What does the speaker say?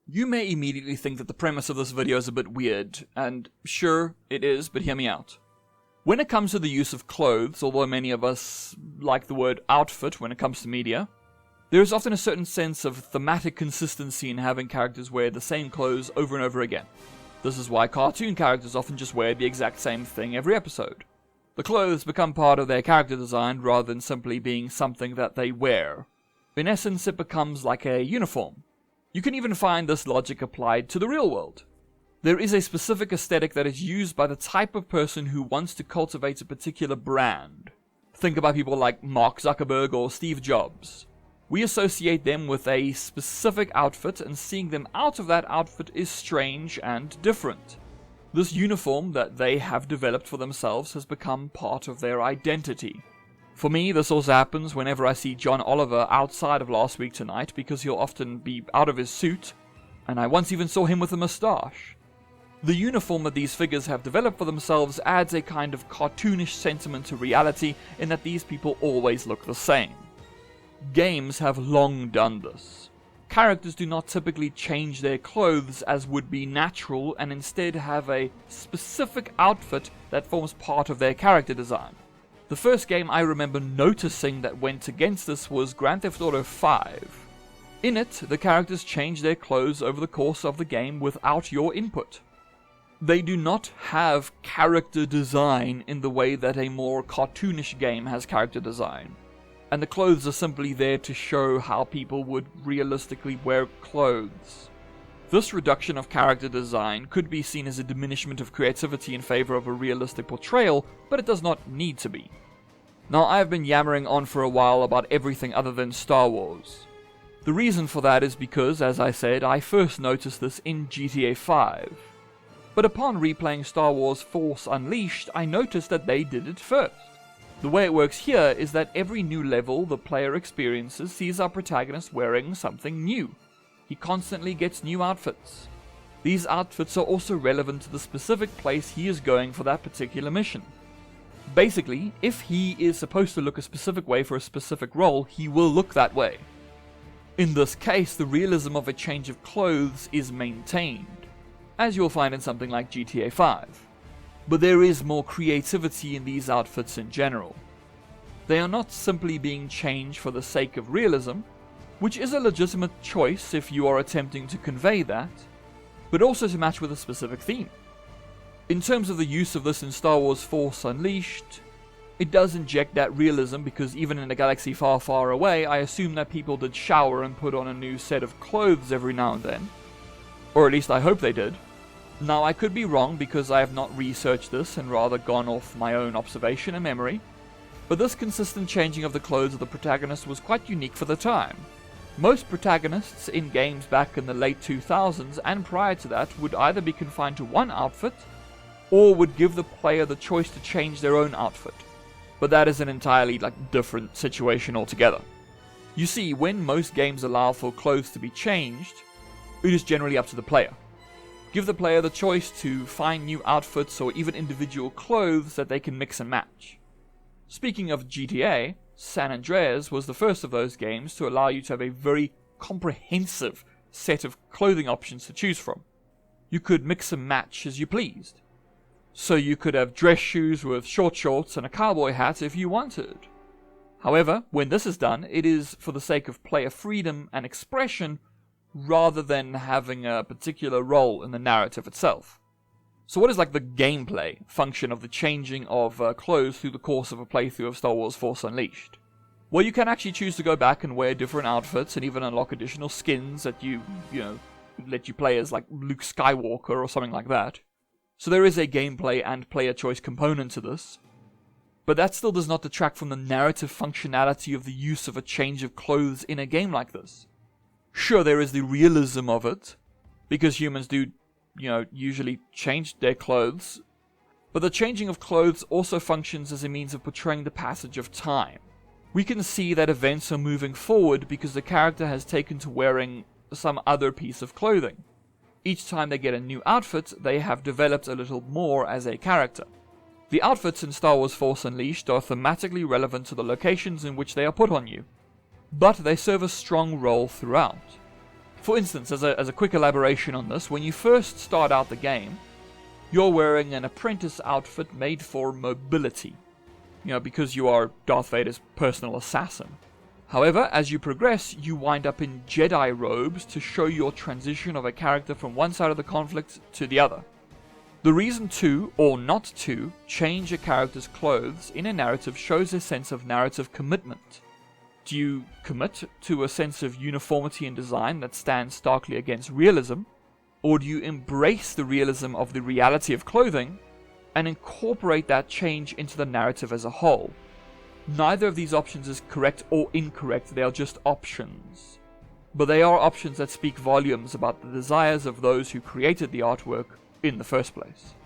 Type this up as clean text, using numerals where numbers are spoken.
You may immediately think that the premise of this video is a bit weird, and sure, it is, but hear me out. When it comes to the use of clothes, although many of us like the word outfit when it comes to media, there is often a certain sense of thematic consistency in having characters wear the same clothes over and over again. This is why cartoon characters often just wear the exact same thing every episode. The clothes become part of their character design rather than simply being something that they wear. In essence, it becomes like a uniform. You can even find this logic applied to the real world. There is a specific aesthetic that is used by the type of person who wants to cultivate a particular brand. Think about people like Mark Zuckerberg or Steve Jobs. We associate them with a specific outfit, and seeing them out of that outfit is strange and different. This uniform that they have developed for themselves has become part of their identity. For me, this also happens whenever I see John Oliver outside of Last Week Tonight, because he'll often be out of his suit, and I once even saw him with a moustache. The uniform that these figures have developed for themselves adds a kind of cartoonish sentiment to reality in that these people always look the same. Games have long done this. Characters do not typically change their clothes as would be natural, and instead have a specific outfit that forms part of their character design. The first game I remember noticing that went against this was Grand Theft Auto 5. In it, the characters change their clothes over the course of the game without your input. They do not have character design in the way that a more cartoonish game has character design. And the clothes are simply there to show how people would realistically wear clothes. This reduction of character design could be seen as a diminishment of creativity in favor of a realistic portrayal, but it does not need to be. Now, I have been yammering on for a while about everything other than Star Wars. The reason for that is because, as I said, I first noticed this in GTA 5. But upon replaying Star Wars Force Unleashed, I noticed that they did it first. The way it works here is that every new level the player experiences sees our protagonist wearing something new. He constantly gets new outfits. These outfits are also relevant to the specific place he is going for that particular mission. Basically, if he is supposed to look a specific way for a specific role, he will look that way. In this case, the realism of a change of clothes is maintained, as you'll find in something like GTA 5. But there is more creativity in these outfits in general. They are not simply being changed for the sake of realism, which is a legitimate choice if you are attempting to convey that, but also to match with a specific theme. In terms of the use of this in Star Wars Force Unleashed, it does inject that realism because even in a galaxy far, far away, I assume that people did shower and put on a new set of clothes every now and then. Or at least I hope they did. Now, I could be wrong because I have not researched this and rather gone off my own observation and memory, but this consistent changing of the clothes of the protagonist was quite unique for the time. Most protagonists in games back in the late 2000s and prior to that would either be confined to one outfit, or would give the player the choice to change their own outfit. But that is an entirely different situation altogether. You see, when most games allow for clothes to be changed, it is generally up to the player. Give the player the choice to find new outfits or even individual clothes that they can mix and match. Speaking of GTA, San Andreas was the first of those games to allow you to have a very comprehensive set of clothing options to choose from. You could mix and match as you pleased. So you could have dress shoes with short shorts and a cowboy hat if you wanted. However, when this is done, it is for the sake of player freedom and expression rather than having a particular role in the narrative itself. So what is the gameplay function of the changing of clothes through the course of a playthrough of Star Wars Force Unleashed? Well, you can actually choose to go back and wear different outfits and even unlock additional skins that let you play as Luke Skywalker or something like that. So there is a gameplay and player choice component to this. But that still does not detract from the narrative functionality of the use of a change of clothes in a game like this. Sure, there is the realism of it, because humans do usually change their clothes, but the changing of clothes also functions as a means of portraying the passage of time. We can see that events are moving forward because the character has taken to wearing some other piece of clothing. Each time they get a new outfit, they have developed a little more as a character. The outfits in Star Wars Force Unleashed are thematically relevant to the locations in which they are put on you, but they serve a strong role throughout. For instance, as a quick elaboration on this, when you first start out the game, you're wearing an apprentice outfit made for mobility, because you are Darth Vader's personal assassin. However, as you progress, you wind up in Jedi robes to show your transition of a character from one side of the conflict to the other. The reason to, or not to, change a character's clothes in a narrative shows a sense of narrative commitment. Do you commit to a sense of uniformity in design that stands starkly against realism, or do you embrace the realism of the reality of clothing and incorporate that change into the narrative as a whole? Neither of these options is correct or incorrect, they are just options. But they are options that speak volumes about the desires of those who created the artwork in the first place.